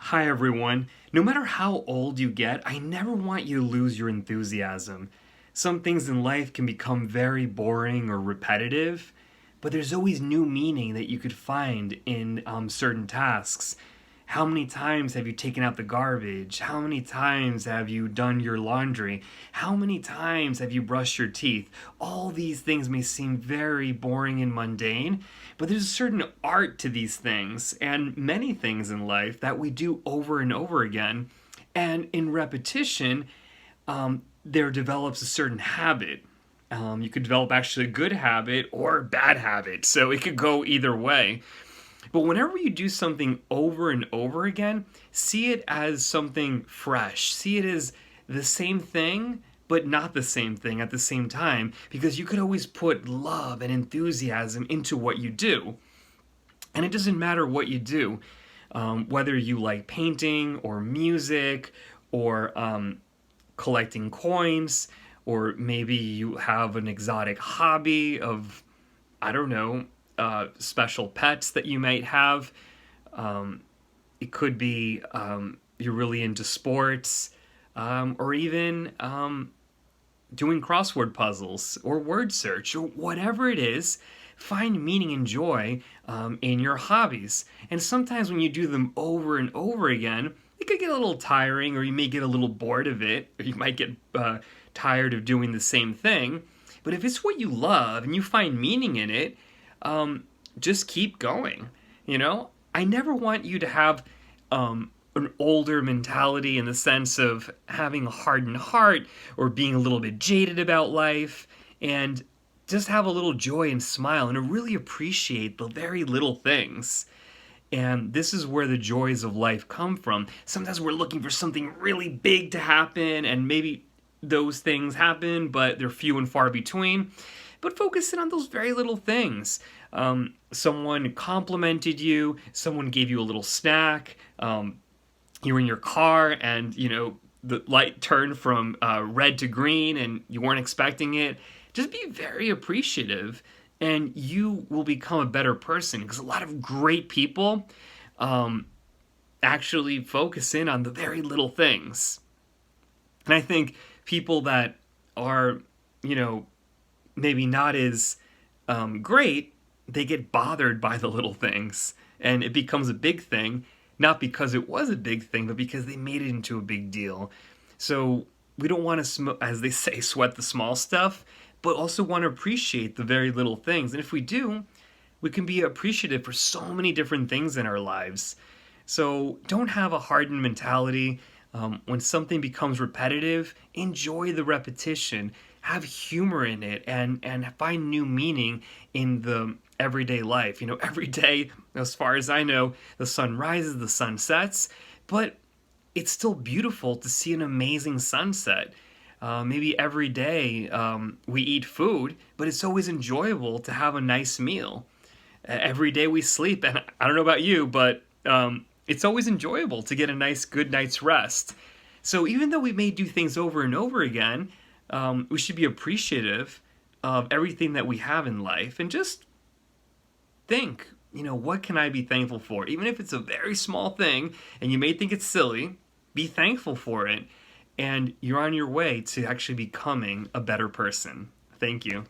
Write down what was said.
Hi everyone. No matter how old you get, I never want you to lose your enthusiasm. Some things in life can become very boring or repetitive, but there's always new meaning that you could find in certain tasks. How many times have you taken out the garbage? How many times have you done your laundry? How many times have you brushed your teeth? All these things may seem very boring and mundane, but there's a certain art to these things and many things in life that we do over and over again. And in repetition, there develops a certain habit. You could develop actually a good habit or a bad habit, so it could go either way. But whenever you do something over and over again, see it as something fresh. See it as the same thing, but not the same thing at the same time, because you could always put love and enthusiasm into what you do. And it doesn't matter what you do, whether you like painting or music or collecting coins, or maybe you have an exotic hobby of, I don't know, special pets that you might have. It could be you're really into sports, or even doing crossword puzzles or word search or whatever it is. Find meaning and joy in your hobbies. And sometimes when you do them over and over again, it could get a little tiring, or you may get a little bored of it, or you might get tired of doing the same thing. But if it's what you love and you find meaning in it, just keep going. I never want you to have an older mentality in the sense of having a hardened heart or being a little bit jaded about life, and just have a little joy and smile and really appreciate the very little things. And this is where the joys of life come from. Sometimes we're looking for something really big to happen, and maybe those things happen, but they're few and far between. But focus in on those very little things. Someone complimented you, someone gave you a little snack, you were in your car and, the light turned from red to green and you weren't expecting it. Just be very appreciative, and you will become a better person, because a lot of great people actually focus in on the very little things. And I think people that are, maybe not as great, they get bothered by the little things, and it becomes a big thing, not because it was a big thing, but because they made it into a big deal. So we don't want to, as they say, sweat the small stuff, but also want to appreciate the very little things. And if we do, we can be appreciative for so many different things in our lives. So don't have a hardened mentality. When something becomes repetitive, enjoy the repetition. Have humor in it, and find new meaning in the everyday life. Every day, as far as I know, the sun rises, the sun sets, but it's still beautiful to see an amazing sunset. Maybe every day we eat food, but it's always enjoyable to have a nice meal. Every day we sleep, and I don't know about you, but it's always enjoyable to get a nice, good night's rest. So even though we may do things over and over again, we should be appreciative of everything that we have in life, and just think, what can I be thankful for? Even if it's a very small thing and you may think it's silly, be thankful for it, and you're on your way to actually becoming a better person. Thank you.